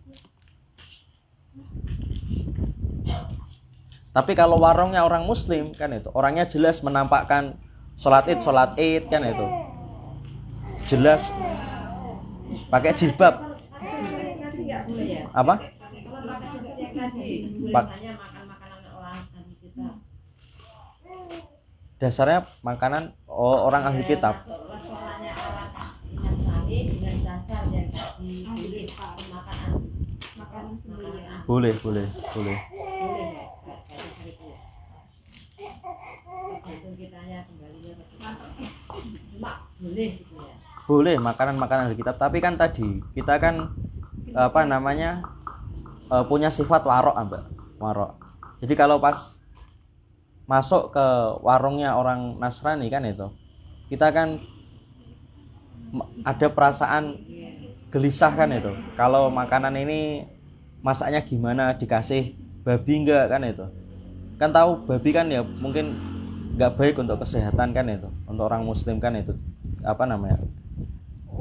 Tapi kalau warungnya orang muslim kan itu, orangnya jelas menampakkan sholat id kan itu, jelas pakai jilbab. Apa? Dasarnya makanan orang ahli kitab. Boleh. Boleh makanan ahli kitab, tapi kan tadi kita kan punya sifat warok, Mbak. Warok. Jadi kalau pas masuk ke warungnya orang Nasrani kan itu, kita kan ada perasaan gelisah kan itu. Kalau makanan ini masaknya gimana, dikasih babi enggak kan itu. Kan tahu babi kan ya mungkin enggak baik untuk kesehatan kan itu. Untuk orang muslim kan itu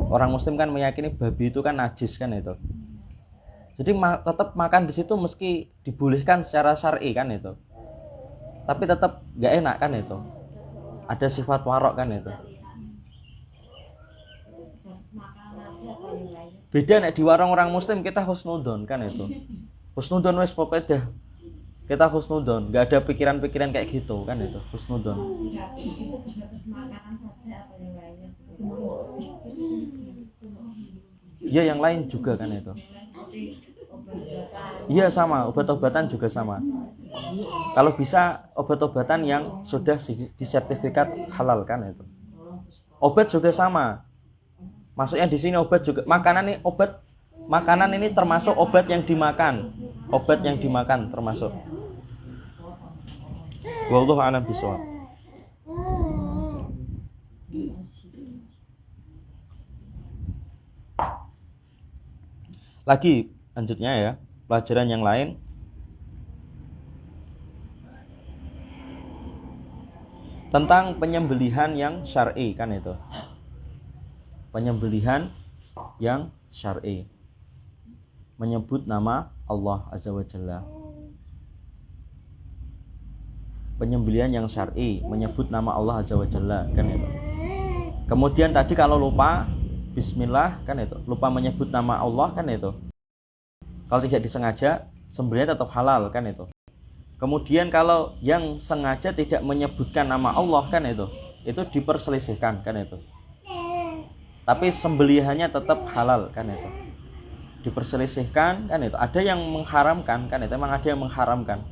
orang muslim kan meyakini babi itu kan najis kan itu. Jadi tetap makan di situ meski dibolehkan secara syar'i kan itu. tapi tetap nggak enak kan itu. Ada sifat warok kan itu. Beda nek di warung orang muslim kita husnudon kan itu. Husnudon wes pokoknya dah. Kita husnudon, nggak ada pikiran-pikiran kayak gitu kan itu husnudon. Itu sebatas makanan saja atau yang lainnya? Iya yang lain juga kan itu. Iya sama, obat-obatan juga sama. Kalau bisa obat-obatan yang sudah disertifikat halal kan itu. Obat juga sama. Maksudnya di sini obat juga, makanan ini termasuk obat yang dimakan. Obat yang dimakan termasuk. Wallahu a'lam bishawab. Lagi lanjutnya ya, pelajaran yang lain. Tentang penyembelihan yang syar'i kan itu. Penyembelihan yang syar'i. Menyebut nama Allah Azza wa Jalla. Penyembelihan yang syar'i, menyebut nama Allah Azza wa Jalla kan itu. Kemudian tadi kalau lupa bismillah kan itu, lupa menyebut nama Allah kan itu. Kalau tidak disengaja, sembelihan tetap halal kan itu. Kemudian kalau yang sengaja tidak menyebutkan nama Allah kan itu diperselisihkan kan itu. Tapi sembelihannya tetap halal kan itu. Diperselisihkan kan itu. Ada yang mengharamkan kan itu, memang ada yang mengharamkan.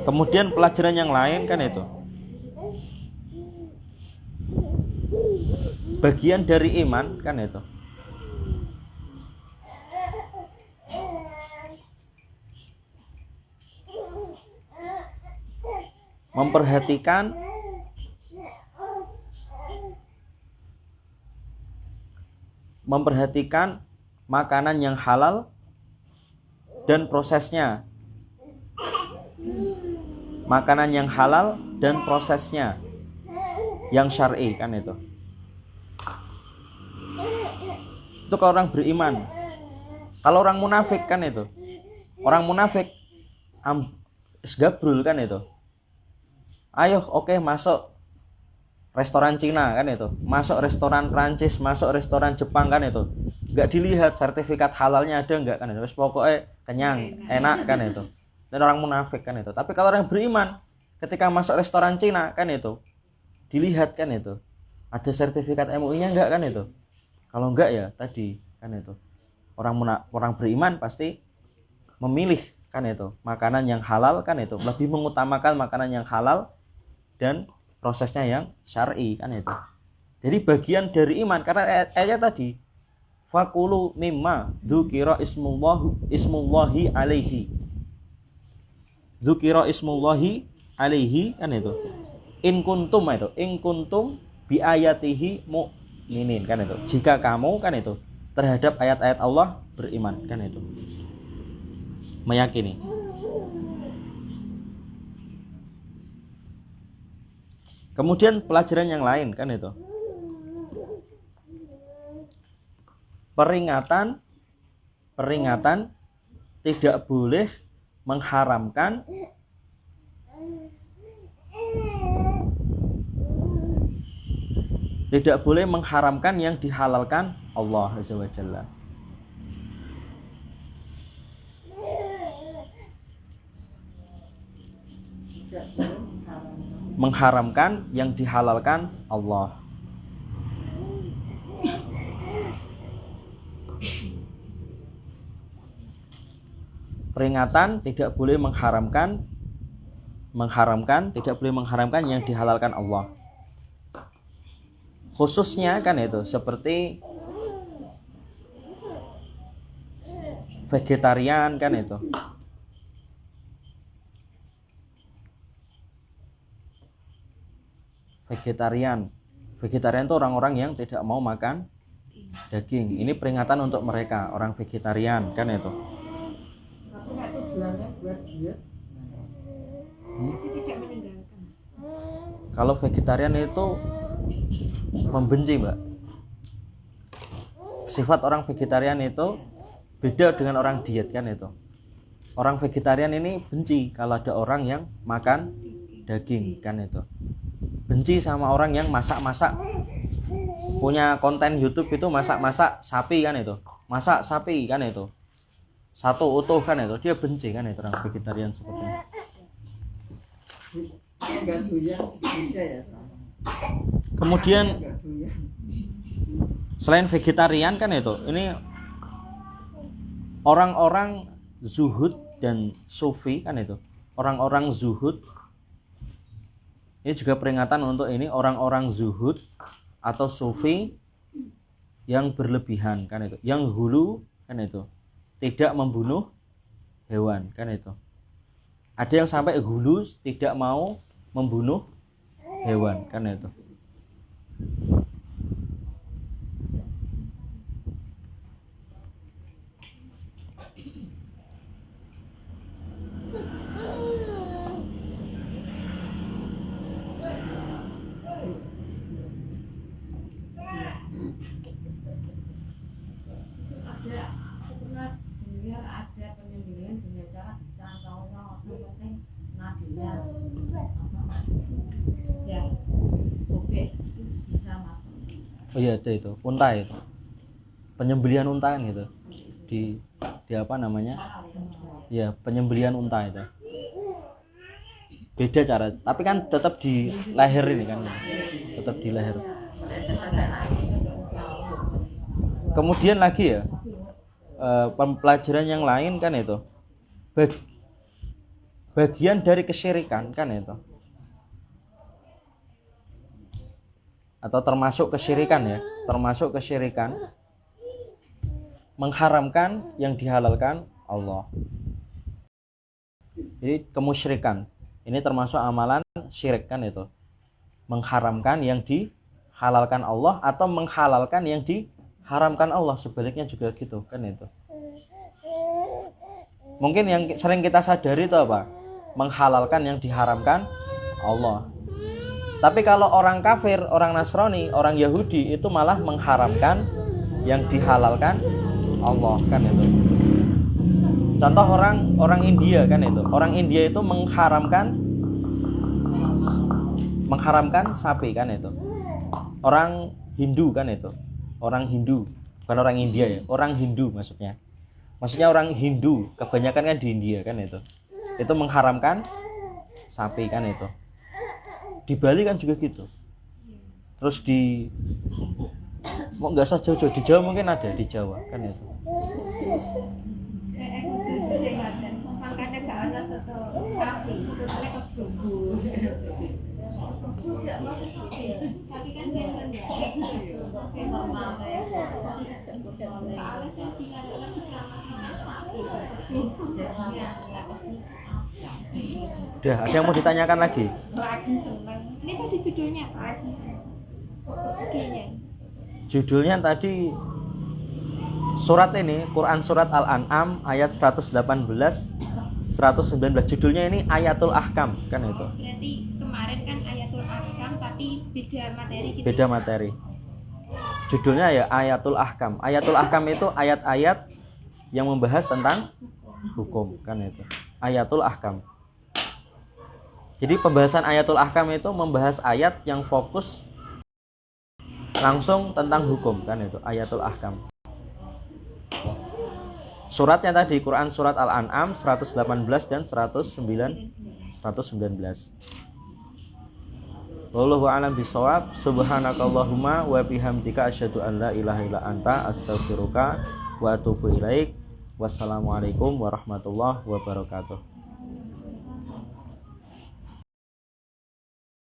Kemudian pelajaran yang lain kan itu. Bagian dari iman kan itu. Memperhatikan makanan yang halal dan prosesnya. Makanan yang halal dan prosesnya yang syar'i kan itu. Itu kalau orang beriman. Kalau orang munafik kan itu. Orang munafik gabrul kan itu. Ayo oke, masuk restoran Cina kan itu. Masuk restoran Prancis, masuk restoran Jepang kan itu. Enggak dilihat sertifikat halalnya ada enggak kan itu. Pokoknya kenyang, enak kan itu. Dan orang munafik kan itu. Tapi kalau orang beriman, ketika masuk restoran Cina kan itu, dilihat kan itu. Ada sertifikat MUI-nya enggak kan itu. Kalau enggak ya tadi kan itu. Orang beriman pasti memilih kan itu makanan yang halal kan itu, lebih mengutamakan makanan yang halal dan prosesnya yang syar'i kan itu. Jadi bagian dari iman, karena ayat tadi fakulu mimma dzukira ismullahi alaihi. Dzukira ismullahi alaihi kan itu. In kuntum bi ayatihi mu'minin kan itu. Jika kamu kan itu terhadap ayat-ayat Allah beriman kan itu. Meyakini. Kemudian pelajaran yang lain kan itu. Peringatan tidak boleh mengharamkan yang dihalalkan Allah Azza wa Jalla. Mengharamkan yang dihalalkan Allah. Peringatan tidak boleh mengharamkan yang dihalalkan Allah. Khususnya kan itu seperti vegetarian kan itu. Vegetarian itu orang-orang yang tidak mau makan daging. Ini peringatan untuk mereka, orang vegetarian kan itu. Tapi itu tujuannya buat diet. Tidak meninggalkan. Kalau vegetarian itu membenci, Mbak. Sifat orang vegetarian itu beda dengan orang diet kan itu. Orang vegetarian ini benci kalau ada orang yang makan daging kan itu. Benci sama orang yang masak-masak. Punya konten YouTube itu masak-masak sapi kan itu. Masak sapi kan itu. Satu utuh kan itu. Dia benci kan itu orang vegetarian seperti itu. Kemudian selain vegetarian kan itu, ini orang-orang zuhud dan sufi kan itu. Orang-orang zuhud ini juga peringatan untuk ini, orang-orang zuhud atau sufi yang berlebihan kan itu, yang hulu kan itu, tidak membunuh hewan kan itu. Ada yang sampai hulu tidak mau membunuh hewan kan itu. Ada penyembelihan dengan cara dicangkaunya, yang penting nadinya ya sobek bisa masuk. Oh iya ada itu, unta itu. Penyembelihan unta kan gitu. Di apa namanya? Ya, penyembelihan unta itu. Beda cara, tapi kan tetap di leher ini kan. Tetap di leher. Kemudian lagi ya, pelajaran yang lain kan itu. Bagian dari kesyirikan kan itu. Atau termasuk kesyirikan ya, termasuk kesyirikan mengharamkan yang dihalalkan Allah. Jadi kemusyrikan ini termasuk amalan syirik kan itu, mengharamkan yang dihalalkan Allah atau menghalalkan yang diharamkan Allah, sebaliknya juga gitu kan itu. Mungkin yang sering kita sadari itu apa? Menghalalkan yang diharamkan Allah. Tapi kalau orang kafir, orang Nasrani, orang Yahudi itu malah mengharamkan yang dihalalkan Allah kan itu. Contoh orang India kan itu. Orang India itu mengharamkan sapi kan itu. Orang Hindu kan itu. Orang Hindu, bukan orang India ya. Orang Hindu maksudnya. Maksudnya orang Hindu, kebanyakan kan di India kan itu. Itu mengharamkan sapi kan itu. Di Bali kan juga gitu. Terus mau nggak usah jauh-jauh, di Jawa mungkin ada, di Jawa kan itu. Makanya gak ada satu sapi, terusnya kebubu. Tapi kan dia kayak normal ya. Soalnya kan dilakukan keselamatan sapi. Udah, ada yang mau ditanyakan lagi? Lagi seneng. Ini tadi judulnya apa? Judulnya tadi surat ini, Quran surat Al-An'am ayat 118 119. Judulnya ini Ayatul Ahkam kan itu. Berarti kemarin kan Ayatul Ahkam tapi beda materi gitu. Beda materi. Judulnya ya Ayatul Ahkam. Ayatul Ahkam itu ayat-ayat yang membahas tentang hukum kan itu. Ayatul Ahkam. Jadi pembahasan Ayatul Ahkam itu membahas ayat yang fokus langsung tentang hukum kan itu, Ayatul Ahkam. Suratnya tadi Quran surat Al-An'am 118 dan 119. Wallahu a'lam bishawab. Subhanakallahumma wa bihamdika asyhadu an la ilaha illa anta astaghfiruka wa atubu ilaik. Wassalamualaikum warahmatullahi wabarakatuh.